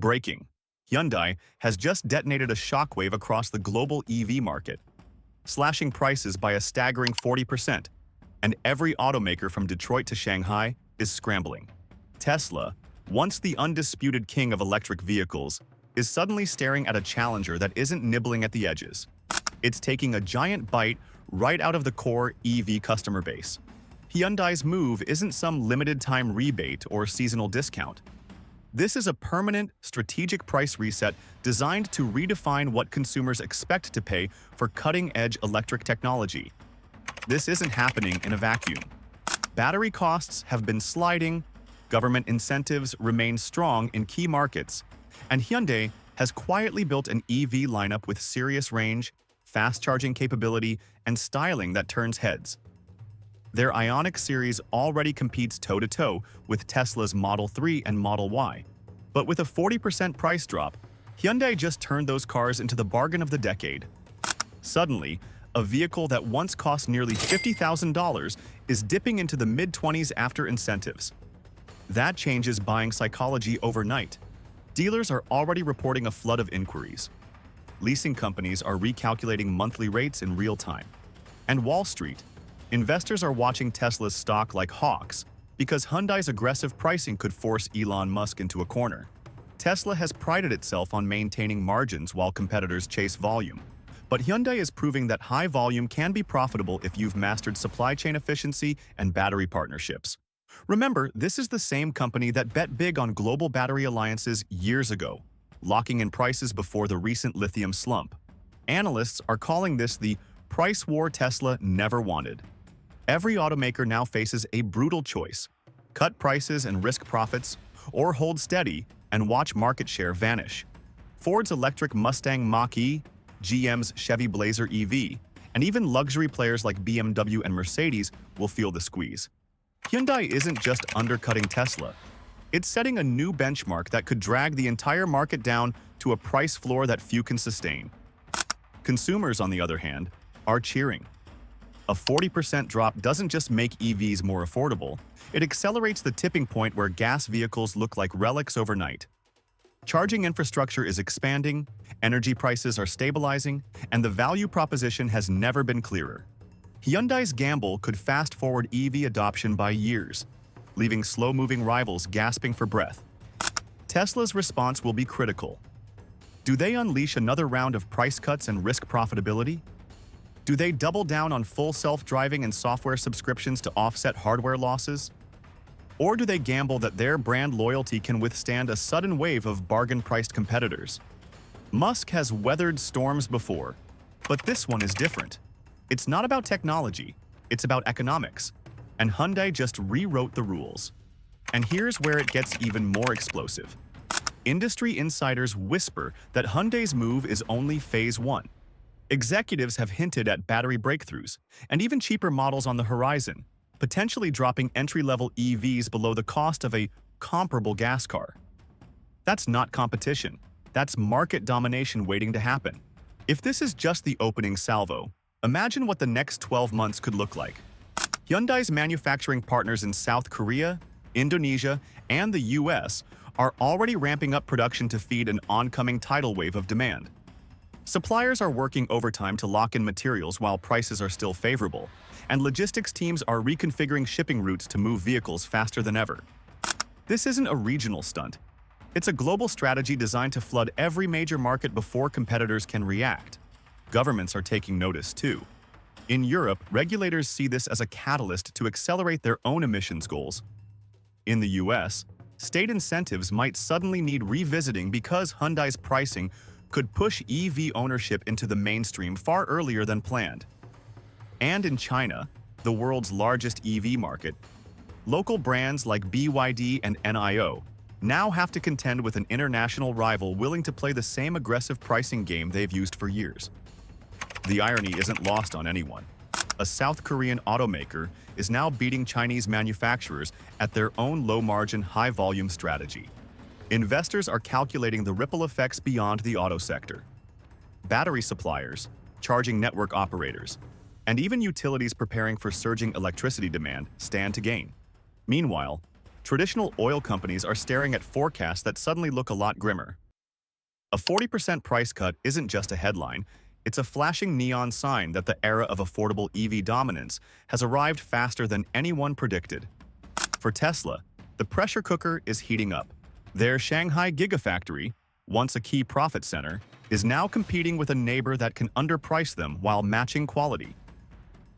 Breaking: Hyundai has just detonated a shockwave across the global EV market, slashing prices by a staggering 40%, and every automaker from Detroit to Shanghai is scrambling. Tesla, once the undisputed king of electric vehicles, is suddenly staring at a challenger that isn't nibbling at the edges. It's taking a giant bite right out of the core EV customer base. Hyundai's move isn't some limited-time rebate or seasonal discount. This is a permanent, strategic price reset designed to redefine what consumers expect to pay for cutting-edge electric technology. This isn't happening in a vacuum. Battery costs have been sliding, government incentives remain strong in key markets, and Hyundai has quietly built an EV lineup with serious range, fast charging capability, and styling that turns heads. Their Ioniq series already competes toe-to-toe with Tesla's Model 3 and Model Y. But with a 40% price drop, Hyundai just turned those cars into the bargain of the decade. Suddenly, a vehicle that once cost nearly $50,000 is dipping into the mid-20s after incentives. That changes buying psychology overnight. Dealers are already reporting a flood of inquiries. Leasing companies are recalculating monthly rates in real time. And Wall Street, investors are watching Tesla's stock like hawks because Hyundai's aggressive pricing could force Elon Musk into a corner. Tesla has prided itself on maintaining margins while competitors chase volume. But Hyundai is proving that high volume can be profitable if you've mastered supply chain efficiency and battery partnerships. Remember, this is the same company that bet big on global battery alliances years ago, locking in prices before the recent lithium slump. Analysts are calling this the price war Tesla never wanted. Every automaker now faces a brutal choice: cut prices and risk profits, or hold steady and watch market share vanish. Ford's electric Mustang Mach-E, GM's Chevy Blazer EV, and even luxury players like BMW and Mercedes will feel the squeeze. Hyundai isn't just undercutting Tesla. It's setting a new benchmark that could drag the entire market down to a price floor that few can sustain. Consumers, on the other hand, are cheering. A 40% drop doesn't just make EVs more affordable, it accelerates the tipping point where gas vehicles look like relics overnight. Charging infrastructure is expanding, energy prices are stabilizing, and the value proposition has never been clearer. Hyundai's gamble could fast-forward EV adoption by years, leaving slow-moving rivals gasping for breath. Tesla's response will be critical. Do they unleash another round of price cuts and risk profitability? Do they double down on full self-driving and software subscriptions to offset hardware losses? Or do they gamble that their brand loyalty can withstand a sudden wave of bargain-priced competitors? Musk has weathered storms before, but this one is different. It's not about technology, it's about economics. And Hyundai just rewrote the rules. And here's where it gets even more explosive. Industry insiders whisper that Hyundai's move is only phase one. Executives have hinted at battery breakthroughs, and even cheaper models on the horizon, potentially dropping entry-level EVs below the cost of a comparable gas car. That's not competition. That's market domination waiting to happen. If this is just the opening salvo, imagine what the next 12 months could look like. Hyundai's manufacturing partners in South Korea, Indonesia, and the US are already ramping up production to feed an oncoming tidal wave of demand. Suppliers are working overtime to lock in materials while prices are still favorable, and logistics teams are reconfiguring shipping routes to move vehicles faster than ever. This isn't a regional stunt. It's a global strategy designed to flood every major market before competitors can react. Governments are taking notice, too. In Europe, regulators see this as a catalyst to accelerate their own emissions goals. In the US, state incentives might suddenly need revisiting because Hyundai's pricing could push EV ownership into the mainstream far earlier than planned. And in China, the world's largest EV market, local brands like BYD and NIO now have to contend with an international rival willing to play the same aggressive pricing game they've used for years. The irony isn't lost on anyone. A South Korean automaker is now beating Chinese manufacturers at their own low-margin, high-volume strategy. Investors are calculating the ripple effects beyond the auto sector. Battery suppliers, charging network operators, and even utilities preparing for surging electricity demand stand to gain. Meanwhile, traditional oil companies are staring at forecasts that suddenly look a lot grimmer. A 40% price cut isn't just a headline, it's a flashing neon sign that the era of affordable EV dominance has arrived faster than anyone predicted. For Tesla, the pressure cooker is heating up. Their Shanghai Gigafactory, once a key profit center, is now competing with a neighbor that can underprice them while matching quality.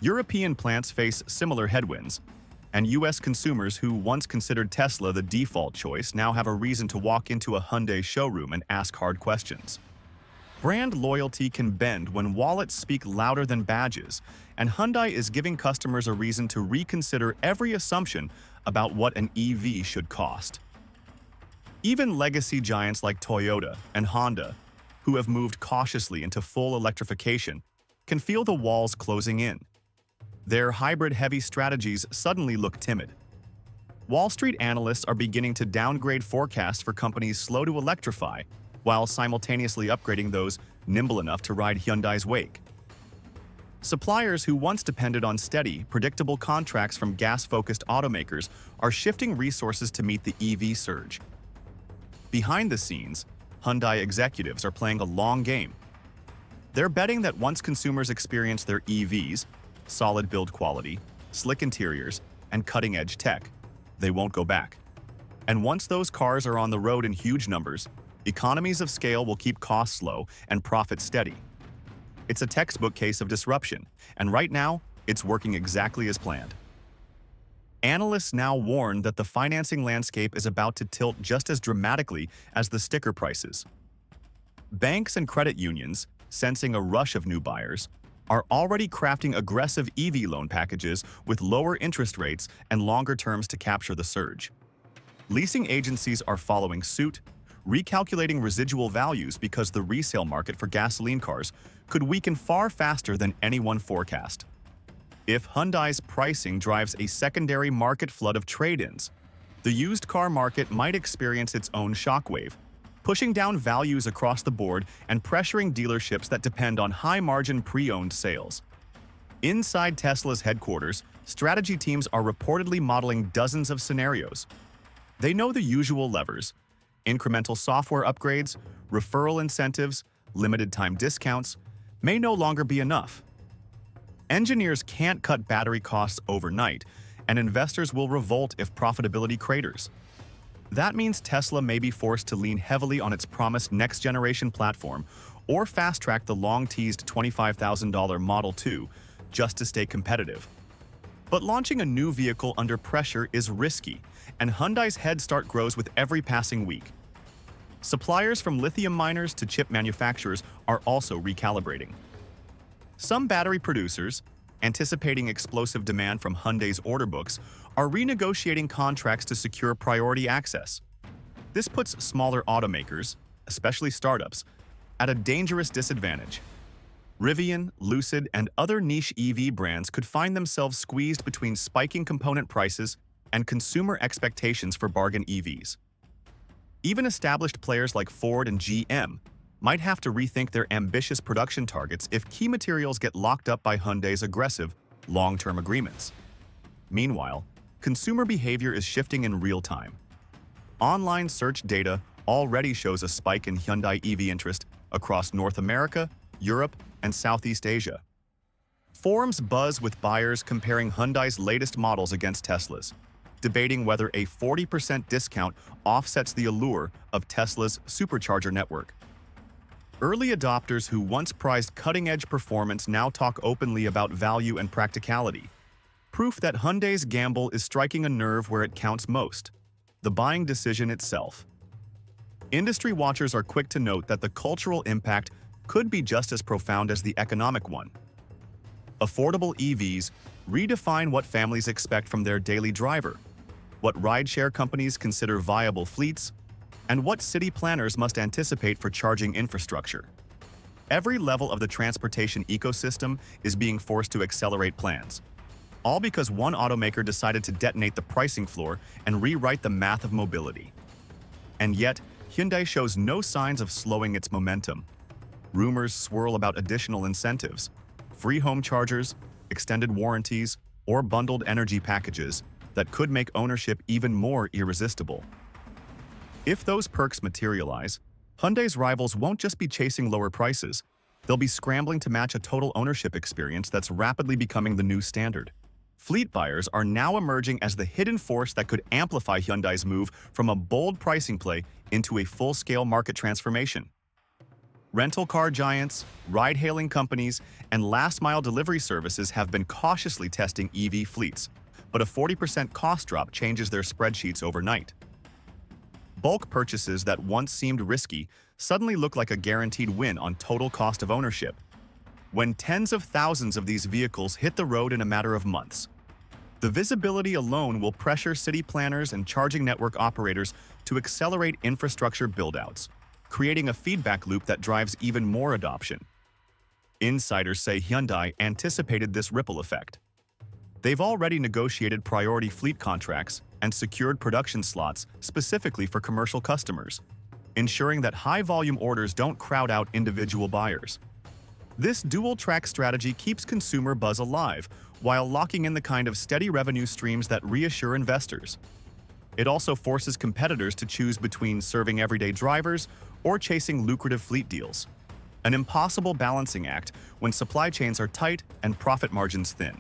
European plants face similar headwinds, and US consumers who once considered Tesla the default choice now have a reason to walk into a Hyundai showroom and ask hard questions. Brand loyalty can bend when wallets speak louder than badges, and Hyundai is giving customers a reason to reconsider every assumption about what an EV should cost. Even legacy giants like Toyota and Honda, who have moved cautiously into full electrification, can feel the walls closing in. Their hybrid-heavy strategies suddenly look timid. Wall Street analysts are beginning to downgrade forecasts for companies slow to electrify, while simultaneously upgrading those nimble enough to ride Hyundai's wake. Suppliers who once depended on steady, predictable contracts from gas-focused automakers are shifting resources to meet the EV surge. Behind the scenes, Hyundai executives are playing a long game. They're betting that once consumers experience their EVs, solid build quality, slick interiors, and cutting-edge tech, they won't go back. And once those cars are on the road in huge numbers, economies of scale will keep costs low and profits steady. It's a textbook case of disruption, and right now, it's working exactly as planned. Analysts now warn that the financing landscape is about to tilt just as dramatically as the sticker prices. Banks and credit unions, sensing a rush of new buyers, are already crafting aggressive EV loan packages with lower interest rates and longer terms to capture the surge. Leasing agencies are following suit, recalculating residual values because the resale market for gasoline cars could weaken far faster than anyone forecast. If Hyundai's pricing drives a secondary market flood of trade-ins, the used car market might experience its own shockwave, pushing down values across the board and pressuring dealerships that depend on high-margin pre-owned sales. Inside Tesla's headquarters, strategy teams are reportedly modeling dozens of scenarios. They know the usual levers: incremental software upgrades, referral incentives, limited-time discounts may no longer be enough. Engineers can't cut battery costs overnight, and investors will revolt if profitability craters. That means Tesla may be forced to lean heavily on its promised next-generation platform or fast-track the long-teased $25,000 Model 2 just to stay competitive. But launching a new vehicle under pressure is risky, and Hyundai's head start grows with every passing week. Suppliers from lithium miners to chip manufacturers are also recalibrating. Some battery producers, anticipating explosive demand from Hyundai's order books, are renegotiating contracts to secure priority access. This puts smaller automakers, especially startups, at a dangerous disadvantage. Rivian, Lucid, and other niche EV brands could find themselves squeezed between spiking component prices and consumer expectations for bargain EVs. Even established players like Ford and GM might have to rethink their ambitious production targets if key materials get locked up by Hyundai's aggressive, long-term agreements. Meanwhile, consumer behavior is shifting in real time. Online search data already shows a spike in Hyundai EV interest across North America, Europe, and Southeast Asia. Forums buzz with buyers comparing Hyundai's latest models against Tesla's, debating whether a 40% discount offsets the allure of Tesla's supercharger network. Early adopters who once prized cutting-edge performance now talk openly about value and practicality. Proof that Hyundai's gamble is striking a nerve where it counts most: the buying decision itself. Industry watchers are quick to note that the cultural impact could be just as profound as the economic one. Affordable EVs redefine what families expect from their daily driver, what rideshare companies consider viable fleets, and what city planners must anticipate for charging infrastructure. Every level of the transportation ecosystem is being forced to accelerate plans, all because one automaker decided to detonate the pricing floor and rewrite the math of mobility. And yet, Hyundai shows no signs of slowing its momentum. Rumors swirl about additional incentives, free home chargers, extended warranties, or bundled energy packages, that could make ownership even more irresistible. If those perks materialize, Hyundai's rivals won't just be chasing lower prices, they'll be scrambling to match a total ownership experience that's rapidly becoming the new standard. Fleet buyers are now emerging as the hidden force that could amplify Hyundai's move from a bold pricing play into a full-scale market transformation. Rental car giants, ride-hailing companies, and last-mile delivery services have been cautiously testing EV fleets, but a 40% cost drop changes their spreadsheets overnight. Bulk purchases that once seemed risky suddenly look like a guaranteed win on total cost of ownership, when tens of thousands of these vehicles hit the road in a matter of months. The visibility alone will pressure city planners and charging network operators to accelerate infrastructure build-outs, creating a feedback loop that drives even more adoption. Insiders say Hyundai anticipated this ripple effect. They've already negotiated priority fleet contracts and secured production slots specifically for commercial customers, ensuring that high-volume orders don't crowd out individual buyers. This dual-track strategy keeps consumer buzz alive while locking in the kind of steady revenue streams that reassure investors. It also forces competitors to choose between serving everyday drivers or chasing lucrative fleet deals, an impossible balancing act when supply chains are tight and profit margins thin.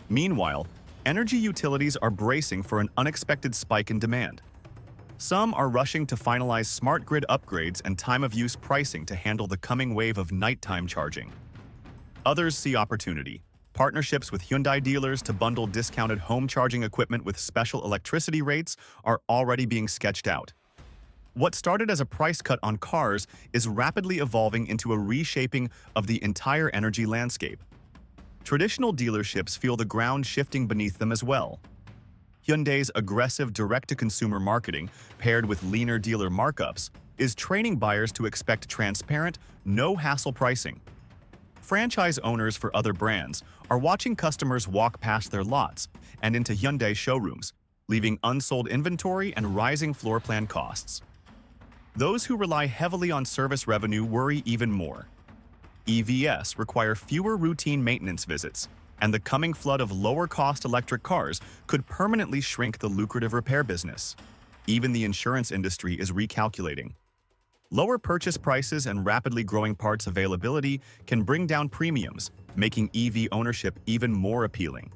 Meanwhile, energy utilities are bracing for an unexpected spike in demand. Some are rushing to finalize smart grid upgrades and time-of-use pricing to handle the coming wave of nighttime charging. Others see opportunity. Partnerships with Hyundai dealers to bundle discounted home charging equipment with special electricity rates are already being sketched out. What started as a price cut on cars is rapidly evolving into a reshaping of the entire energy landscape. Traditional dealerships feel the ground shifting beneath them as well. Hyundai's aggressive direct-to-consumer marketing, paired with leaner dealer markups, is training buyers to expect transparent, no-hassle pricing. Franchise owners for other brands are watching customers walk past their lots and into Hyundai showrooms, leaving unsold inventory and rising floor plan costs. Those who rely heavily on service revenue worry even more. EVs require fewer routine maintenance visits, and the coming flood of lower-cost electric cars could permanently shrink the lucrative repair business. Even the insurance industry is recalculating. Lower purchase prices and rapidly growing parts availability can bring down premiums, making EV ownership even more appealing.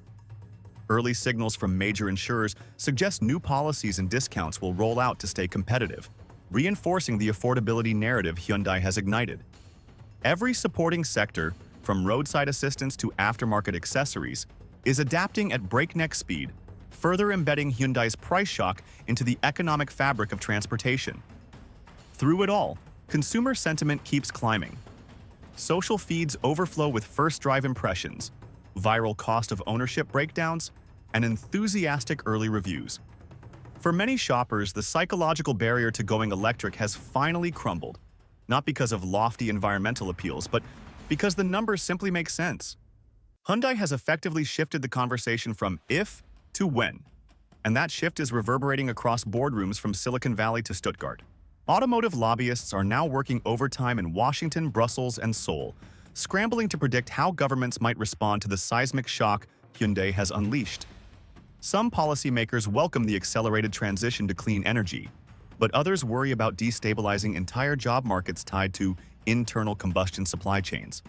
Early signals from major insurers suggest new policies and discounts will roll out to stay competitive, reinforcing the affordability narrative Hyundai has ignited. Every supporting sector, from roadside assistance to aftermarket accessories, is adapting at breakneck speed, further embedding Hyundai's price shock into the economic fabric of transportation. Through it all, consumer sentiment keeps climbing. Social feeds overflow with first-drive impressions, viral cost of ownership breakdowns, and enthusiastic early reviews. For many shoppers, the psychological barrier to going electric has finally crumbled, not because of lofty environmental appeals, but because the numbers simply make sense. Hyundai has effectively shifted the conversation from if to when, and that shift is reverberating across boardrooms from Silicon Valley to Stuttgart. Automotive lobbyists are now working overtime in Washington, Brussels, and Seoul, scrambling to predict how governments might respond to the seismic shock Hyundai has unleashed. Some policymakers welcome the accelerated transition to clean energy, but others worry about destabilizing entire job markets tied to internal combustion supply chains.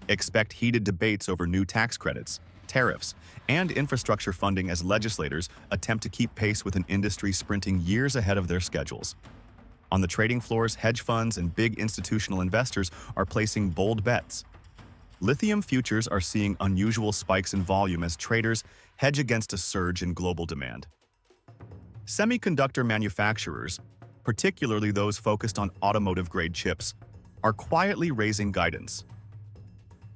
Expect heated debates over new tax credits, tariffs, and infrastructure funding as legislators attempt to keep pace with an industry sprinting years ahead of their schedules. On the trading floors, hedge funds and big institutional investors are placing bold bets. Lithium futures are seeing unusual spikes in volume as traders hedge against a surge in global demand. Semiconductor manufacturers, particularly those focused on automotive-grade chips, are quietly raising guidance.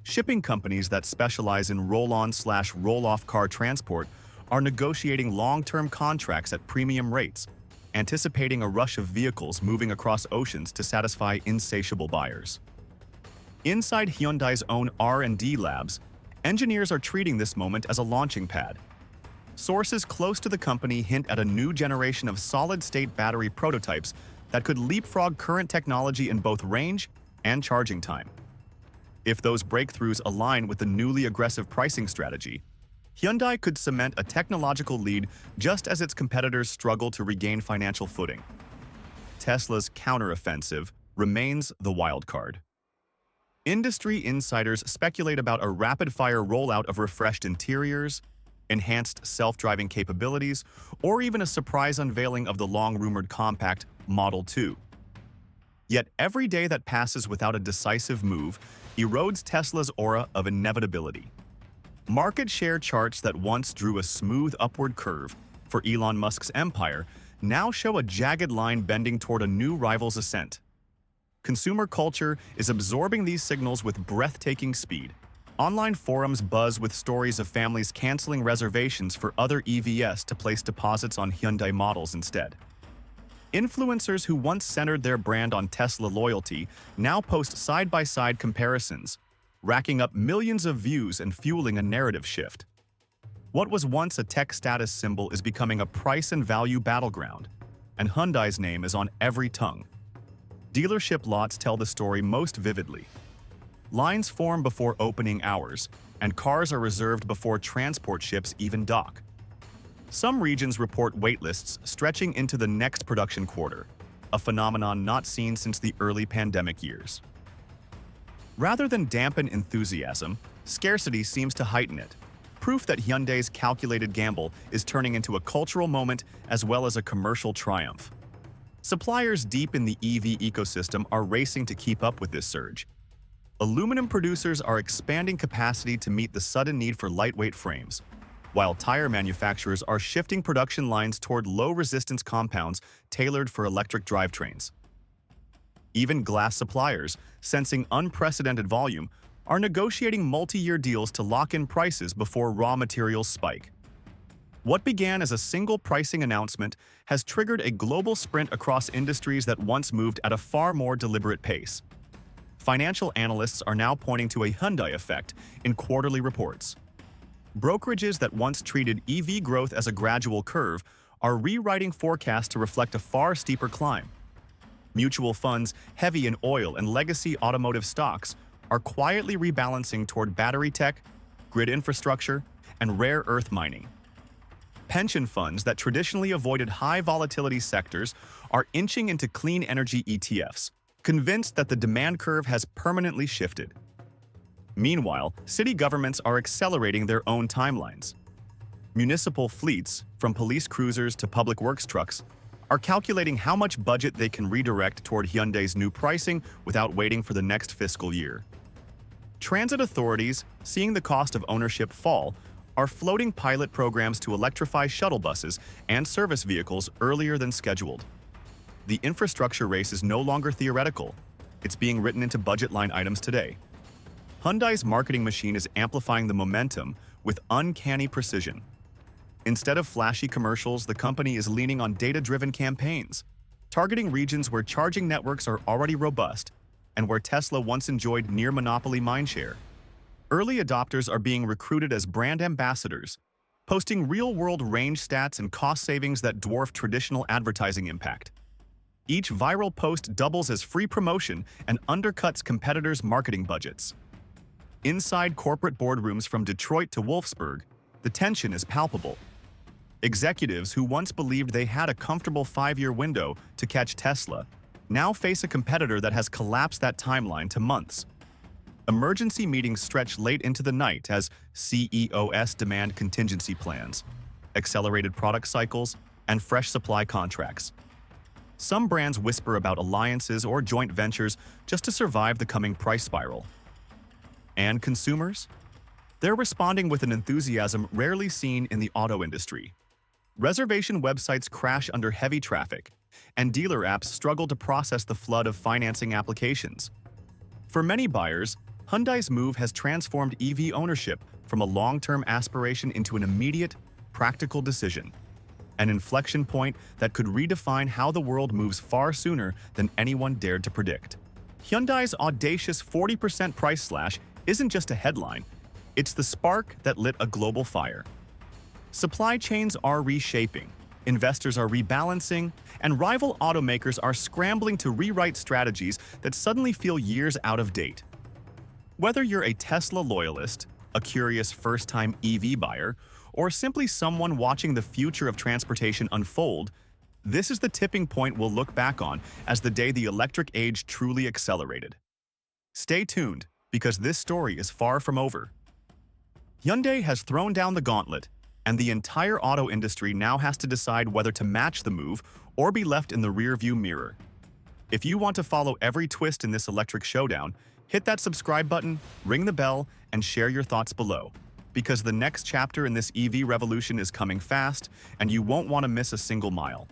Shipping companies that specialize in roll-on/roll-off car transport are negotiating long-term contracts at premium rates, anticipating a rush of vehicles moving across oceans to satisfy insatiable buyers. Inside Hyundai's own R&D labs, engineers are treating this moment as a launching pad. Sources close to the company hint at a new generation of solid-state battery prototypes that could leapfrog current technology in both range and charging time. If those breakthroughs align with the newly aggressive pricing strategy, Hyundai could cement a technological lead just as its competitors struggle to regain financial footing. Tesla's counteroffensive remains the wild card. Industry insiders speculate about a rapid-fire rollout of refreshed interiors, enhanced self-driving capabilities, or even a surprise unveiling of the long-rumored compact Model 2. Yet every day that passes without a decisive move erodes Tesla's aura of inevitability. Market share charts that once drew a smooth upward curve for Elon Musk's empire now show a jagged line bending toward a new rival's ascent. Consumer culture is absorbing these signals with breathtaking speed. Online forums buzz with stories of families canceling reservations for other EVs to place deposits on Hyundai models instead. Influencers who once centered their brand on Tesla loyalty now post side-by-side comparisons, racking up millions of views and fueling a narrative shift. What was once a tech status symbol is becoming a price and value battleground, and Hyundai's name is on every tongue. Dealership lots tell the story most vividly. Lines form before opening hours, and cars are reserved before transport ships even dock. Some regions report waitlists stretching into the next production quarter, a phenomenon not seen since the early pandemic years. Rather than dampen enthusiasm, scarcity seems to heighten it, proof that Hyundai's calculated gamble is turning into a cultural moment as well as a commercial triumph. Suppliers deep in the EV ecosystem are racing to keep up with this surge. Aluminum producers are expanding capacity to meet the sudden need for lightweight frames, while tire manufacturers are shifting production lines toward low-resistance compounds tailored for electric drivetrains. Even glass suppliers, sensing unprecedented volume, are negotiating multi-year deals to lock in prices before raw materials spike. What began as a single pricing announcement has triggered a global sprint across industries that once moved at a far more deliberate pace. Financial analysts are now pointing to a Hyundai effect in quarterly reports. Brokerages that once treated EV growth as a gradual curve are rewriting forecasts to reflect a far steeper climb. Mutual funds heavy in oil and legacy automotive stocks are quietly rebalancing toward battery tech, grid infrastructure, and rare earth mining. Pension funds that traditionally avoided high-volatility sectors are inching into clean energy ETFs, convinced that the demand curve has permanently shifted. Meanwhile, city governments are accelerating their own timelines. Municipal fleets, from police cruisers to public works trucks, are calculating how much budget they can redirect toward Hyundai's new pricing without waiting for the next fiscal year. Transit authorities, seeing the cost of ownership fall, are floating pilot programs to electrify shuttle buses and service vehicles earlier than scheduled. The infrastructure race is no longer theoretical. It's being written into budget line items today. Hyundai's marketing machine is amplifying the momentum with uncanny precision. Instead of flashy commercials, the company is leaning on data-driven campaigns, targeting regions where charging networks are already robust and where Tesla once enjoyed near-monopoly mindshare. Early adopters are being recruited as brand ambassadors, posting real-world range stats and cost savings that dwarf traditional advertising impact. Each viral post doubles as free promotion and undercuts competitors' marketing budgets. Inside corporate boardrooms from Detroit to Wolfsburg, the tension is palpable. Executives who once believed they had a comfortable 5-year window to catch Tesla now face a competitor that has collapsed that timeline to months. Emergency meetings stretch late into the night as CEOs demand contingency plans, accelerated product cycles, and fresh supply contracts. Some brands whisper about alliances or joint ventures just to survive the coming price spiral. And consumers? They're responding with an enthusiasm rarely seen in the auto industry. Reservation websites crash under heavy traffic, and dealer apps struggle to process the flood of financing applications. For many buyers, Hyundai's move has transformed EV ownership from a long-term aspiration into an immediate, practical decision, an inflection point that could redefine how the world moves far sooner than anyone dared to predict. Hyundai's audacious 40% price slash isn't just a headline, it's the spark that lit a global fire. Supply chains are reshaping, investors are rebalancing, and rival automakers are scrambling to rewrite strategies that suddenly feel years out of date. Whether you're a Tesla loyalist, a curious first-time EV buyer, or simply someone watching the future of transportation unfold, this is the tipping point we'll look back on as the day the electric age truly accelerated. Stay tuned, because this story is far from over. Hyundai has thrown down the gauntlet, and the entire auto industry now has to decide whether to match the move or be left in the rearview mirror. If you want to follow every twist in this electric showdown, hit that subscribe button, ring the bell, and share your thoughts below, because the next chapter in this EV revolution is coming fast, and you won't want to miss a single mile.